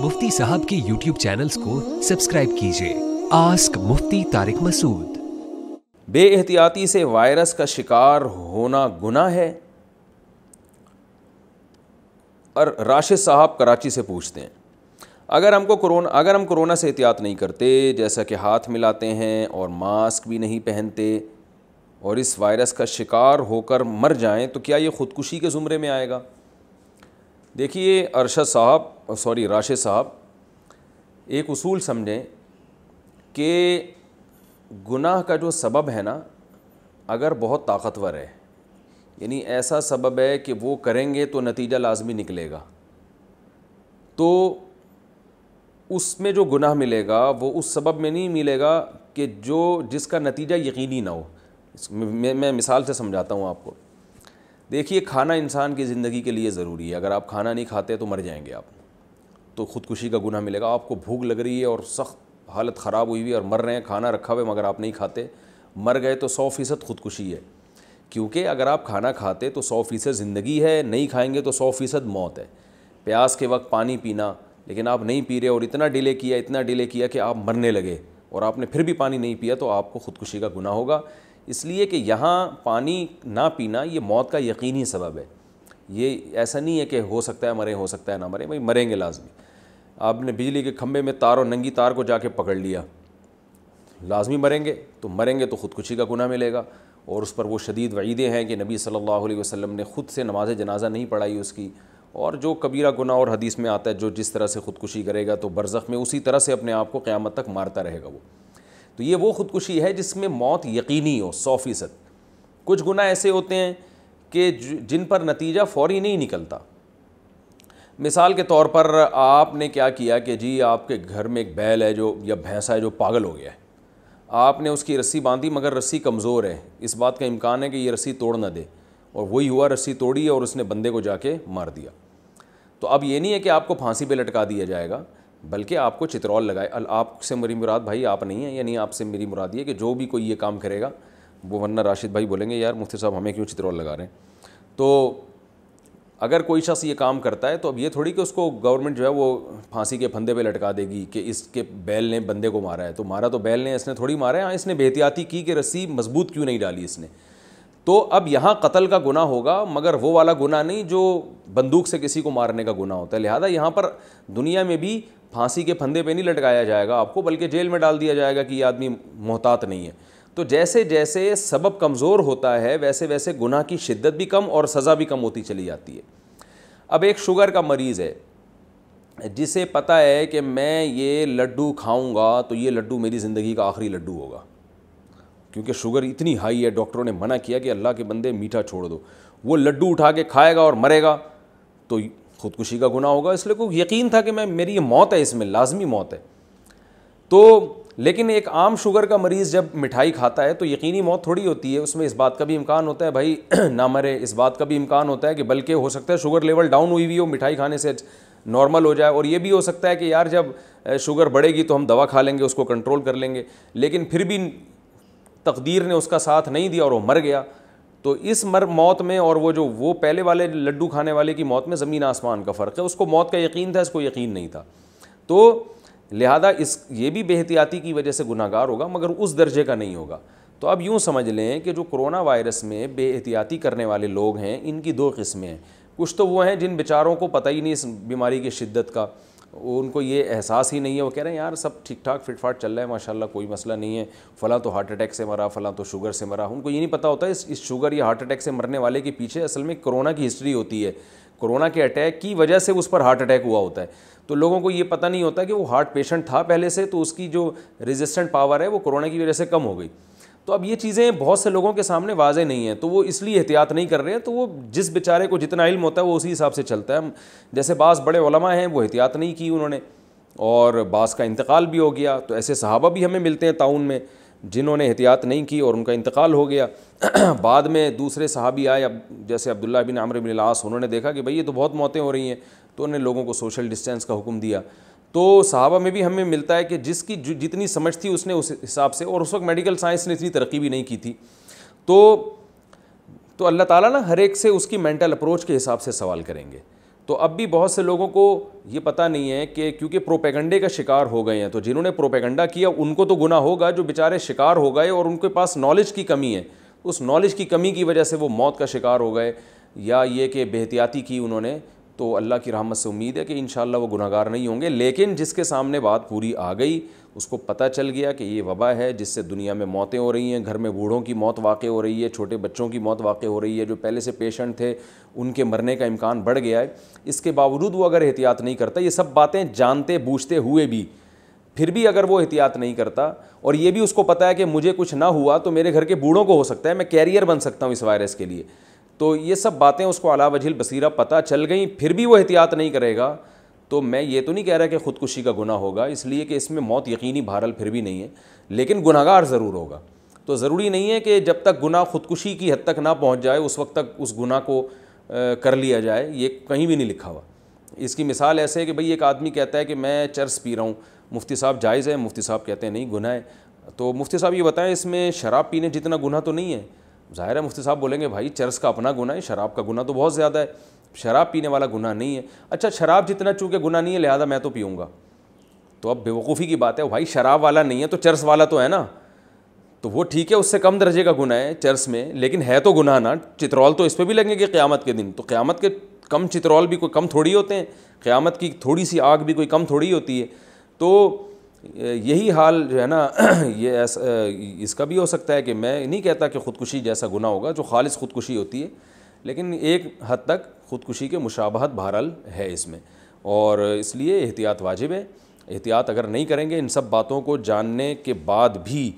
मुफ्ती साहब के YouTube channels को सब्सक्राइब कीजिए। आस्क मुफ्ती तारिक मसूद। बेएहतियाती से वायरस का शिकार होना गुनाह है? और राशिद साहब कराची से पूछते हैं, अगर हम कोरोना से एहतियात नहीं करते, जैसा कि हाथ मिलाते हैं और मास्क भी नहीं पहनते और इस वायरस का शिकार होकर मर जाएं, तो क्या ये ख़ुदकुशी के ज़ुमरे में आएगा? देखिए राशिद साहब, एक उसूल समझें कि गुनाह का जो सबब है ना, अगर बहुत ताकतवर है, यानी ऐसा सबब है कि वो करेंगे तो नतीजा लाजमी निकलेगा, तो उसमें जो गुनाह मिलेगा वो उस सबब में नहीं मिलेगा कि जिसका नतीजा यकीनी ना हो। मैं मिसाल से समझाता हूँ आपको। देखिए, खाना इंसान की ज़िंदगी के लिए ज़रूरी है। अगर आप खाना नहीं खाते तो मर जाएंगे आप, तो ख़ुदकुशी का गुनाह मिलेगा। आपको भूख लग रही है और सख्त हालत ख़राब हुई हुई और मर रहे हैं, खाना रखा हुआ है मगर आप नहीं खाते, मर गए, तो 100% ख़ुदकुशी है। क्योंकि अगर आप खाना खाते तो 100% ज़िंदगी है, नहीं खाएंगे तो 100% मौत है। प्यास के वक्त पानी पीना, लेकिन आप नहीं पी रहे और इतना डिले किया कि आप मरने लगे और आपने फिर भी पानी नहीं पिया, तो आपको ख़ुदकुशी का गुनाह होगा। इसलिए कि यहाँ पानी ना पीना ये मौत का यकीनी सबब है। ये ऐसा नहीं है कि हो सकता है मरे, हो सकता है ना मरे, भाई मरेंगे लाजमी। आपने बिजली के खंभे में तार और नंगी तार को जाके पकड़ लिया, लाजमी मरेंगे, तो मरेंगे तो ख़ुदकुशी का गुनाह मिलेगा। और उस पर वो शदीद वईदें हैं कि नबी सल्लल्लाहु अलैहि वसल्लम ने ख़ुद से नमाज जनाजा नहीं पढ़ाई उसकी। और जो कबीरा गुनाह और हदीस में आता है, जो जिस तरह से ख़ुदकुशी करेगा तो बरज़ख में उसी तरह से अपने आप को क़यामत तक मारता रहेगा वो। तो ये वो ख़ुदकुशी है जिसमें मौत यकीनी हो 100%। कुछ गुनाह ऐसे होते हैं कि जिन पर नतीजा फ़ौरी नहीं निकलता। मिसाल के तौर पर आपने क्या किया कि जी आपके घर में एक बैल है जो या भैंसा है जो पागल हो गया है, आपने उसकी रस्सी बांधी मगर रस्सी कमज़ोर है, इस बात का इम्कान है कि ये रस्सी तोड़ ना दे, और वही हुआ, रस्सी तोड़ी और उसने बंदे को जाके मार दिया। तो अब ये नहीं है कि आपको फांसी पे लटका दिया जाएगा, बल्कि आपको चित्रौल लगाए। आपसे मेरी मुराद भाई आप नहीं है, यानी आपसे मेरी मुराद ये कि जो भी कोई ये काम करेगा वो, वरना राशिद भाई बोलेंगे यार मुफ्ती साहब हमें क्यों चित्रौल लगा रहे हैं। तो अगर कोई शख्स ये काम करता है तो अब ये थोड़ी कि उसको गवर्नमेंट जो है वो फांसी के फंदे पे लटका देगी कि इसके बैल ने बंदे को मारा है। तो मारा तो बैल ने, इसने थोड़ी मारा है। हाँ, इसने बेहतियाती की कि रस्सी मजबूत क्यों नहीं डाली इसने। तो अब यहाँ कत्ल का गुनाह होगा, मगर वो वाला गुनाह नहीं जो बंदूक से किसी को मारने का गुनाह होता है। लिहाजा यहाँ पर दुनिया में भी फांसी के फंदे पे नहीं लटकाया जाएगा आपको, बल्कि जेल में डाल दिया जाएगा कि ये आदमी मोहतात नहीं है। तो जैसे जैसे सबब कमज़ोर होता है वैसे वैसे गुनाह की शिद्दत भी कम और सज़ा भी कम होती चली जाती है। अब एक शुगर का मरीज़ है जिसे पता है कि मैं ये लड्डू खाऊंगा तो ये लड्डू मेरी ज़िंदगी का आखिरी लड्डू होगा, क्योंकि शुगर इतनी हाई है, डॉक्टरों ने मना किया कि अल्लाह के बंदे मीठा छोड़ दो। वो लड्डू उठा के खाएगा और मरेगा तो ख़ुदकुशी का गुनाह होगा। इसलिए को यकीन था कि मेरी ये मौत है, इसमें लाजमी मौत है। तो लेकिन एक आम शुगर का मरीज़ जब मिठाई खाता है तो यकीनी मौत थोड़ी होती है, उसमें इस बात का भी इम्कान होता है भाई ना मरे, इस बात का भी इम्कान होता है कि बल्कि हो सकता है शुगर लेवल डाउन हुई हुई हो, मिठाई खाने से नॉर्मल हो जाए। और ये भी हो सकता है कि यार जब शुगर बढ़ेगी तो हम दवा खा लेंगे, उसको कंट्रोल कर लेंगे, लेकिन फिर भी तकदीर ने उसका साथ नहीं दिया और वो मर गया। तो इस मौत में और वो पहले वाले लड्डू खाने वाले की मौत में ज़मीन आसमान का फ़र्क है। उसको मौत का यकीन था, इसको यकीन नहीं था। तो लिहाजा ये भी बेहतियाती की वजह से गुनाहगार होगा, मगर उस दर्जे का नहीं होगा। तो अब यूँ समझ लें कि जो कोरोना वायरस में बेहतियाती करने वाले लोग हैं, इनकी दो किस्में हैं। कुछ तो वो हैं जिन बेचारों को पता ही नहीं इस बीमारी की शिद्दत का, उनको ये एहसास ही नहीं है। वो कह रहे हैं यार सब ठीक ठाक फिट फाट चल रहा है माशाल्लाह, कोई मसला नहीं है, फ़लाँ तो हार्ट अटैक से मरा, फ़लाँ तो शुगर से मरा। उनको ये नहीं पता होता इस शुगर या हार्ट अटैक से मरने वाले के पीछे असल में कोरोना की हिस्ट्री होती है। कोरोना के अटैक की वजह से उस पर हार्ट अटैक हुआ होता है। तो लोगों को ये पता नहीं होता कि वो हार्ट पेशेंट था पहले से, तो उसकी जो रेजिस्टेंट पावर है वो कोरोना की वजह से कम हो गई। तो अब ये चीज़ें बहुत से लोगों के सामने वाज़ेह नहीं है, तो वो इसलिए एहतियात नहीं कर रहे हैं। तो वो जिस बेचारे को जितना इल्म होता है वो उसी हिसाब से चलता है। जैसे बाज़ बड़े उलमा हैं वो एहतियात नहीं की उन्होंने, और बाज़ का इंतकाल भी हो गया। तो ऐसे सहाबा भी हमें मिलते हैं ताउन में जिन्होंने एहतियात नहीं की और उनका इंतकाल हो गया। बाद में दूसरे सहाबी आए, अब जैसे अब्दुल्लाह बिन अम्र बिन अल-आस, उन्होंने देखा कि भाई ये तो बहुत मौतें हो रही हैं, तो उन्होंने लोगों को सोशल डिस्टेंस का हुक्म दिया। तो सहाबा में भी हमें मिलता है कि जिसकी जितनी समझ थी उसने उस हिसाब से, और उस वक्त मेडिकल साइंस ने इतनी तरक्की भी नहीं की थी। तो अल्लाह ताला ना हर एक से उसकी मेंटल अप्रोच के हिसाब से सवाल करेंगे। تو اب بھی بہت سے لوگوں کو یہ پتہ نہیں ہے کہ کیونکہ پروپیگنڈے کا شکار ہو گئے ہیں، تو جنہوں نے پروپیگنڈا کیا ان کو تو گناہ ہوگا، جو بیچارے شکار ہو گئے اور ان کے پاس نالج کی کمی ہے، اس نالج کی کمی کی وجہ سے وہ موت کا شکار ہو گئے، یا یہ کہ بے احتیاطی کی انہوں نے، تو اللہ کی رحمت سے امید ہے کہ انشاءاللہ وہ گناہگار نہیں ہوں گے۔ لیکن جس کے سامنے بات پوری آ گئی، اس کو پتہ چل گیا کہ یہ وبا ہے جس سے دنیا میں موتیں ہو رہی ہیں، گھر میں بوڑھوں کی موت واقع ہو رہی ہے، چھوٹے بچوں کی موت واقع ہو رہی ہے، جو پہلے سے پیشنٹ تھے ان کے مرنے کا امکان بڑھ گیا ہے، اس کے باوجود وہ اگر احتیاط نہیں کرتا، یہ سب باتیں جانتے بوجھتے ہوئے بھی پھر بھی اگر وہ احتیاط نہیں کرتا، اور یہ بھی اس کو پتہ ہے کہ مجھے کچھ نہ ہوا تو میرے گھر کے بوڑھوں کو ہو سکتا ہے، میں کیریئر بن سکتا ہوں اس وائرس کے لیے، تو یہ سب باتیں اس کو علی وجہ البصیرہ پتہ چل گئیں، پھر بھی وہ احتیاط نہیں کرے گا، تو میں یہ تو نہیں کہہ رہا کہ خودکشی کا گناہ ہوگا، اس لیے کہ اس میں موت یقینی بہرحال پھر بھی نہیں ہے، لیکن گناہگار ضرور ہوگا۔ تو ضروری نہیں ہے کہ جب تک گناہ خودکشی کی حد تک نہ پہنچ جائے اس وقت تک اس گناہ کو کر لیا جائے، یہ کہیں بھی نہیں لکھا ہوا۔ اس کی مثال ایسے ہے کہ بھئی ایک آدمی کہتا ہے کہ میں چرس پی رہا ہوں، مفتی صاحب جائز ہے؟ مفتی صاحب کہتے ہیں نہیں، گناہ ہے۔ تو مفتی صاحب یہ بتائیں اس میں شراب پینے جتنا گناہ تو نہیں ہے؟ ظاہر ہے مفتی صاحب بولیں گے بھائی چرس کا اپنا گناہ ہے، شراب کا گناہ تو بہت زیادہ ہے، شراب پینے والا گناہ نہیں ہے۔ اچھا شراب جتنا چونکہ گناہ نہیں ہے لہذا میں تو پیوں گا، تو اب بیوقوفی کی بات ہے، بھائی شراب والا نہیں ہے تو چرس والا تو ہے نا، تو وہ ٹھیک ہے، اس سے کم درجے کا گناہ ہے چرس میں، لیکن ہے تو گناہ نا۔ چترول تو اس پہ بھی لگیں گے قیامت کے دن، تو قیامت کے کم چترول بھی کوئی کم تھوڑی ہوتے ہیں، قیامت کی تھوڑی سی آگ بھی کوئی کم تھوڑی ہوتی ہے۔ تو یہی حال جو ہے نا یہ اس کا بھی ہو سکتا ہے کہ میں نہیں کہتا کہ خودکشی جیسا گناہ ہوگا جو خالص خودکشی ہوتی ہے، لیکن ایک حد تک خودکشی کے مشابہت بہرحال ہے اس میں، اور اس لیے احتیاط واجب ہے۔ احتیاط اگر نہیں کریں گے، ان سب باتوں کو جاننے کے بعد بھی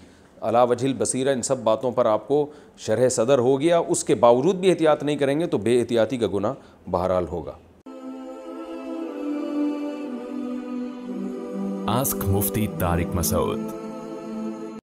علی وجہ البصیرہ ان سب باتوں پر آپ کو شرح صدر ہو گیا، اس کے باوجود بھی احتیاط نہیں کریں گے تو بے احتیاطی کا گناہ بہرحال ہوگا۔ آسک مفتی طارق مسعود۔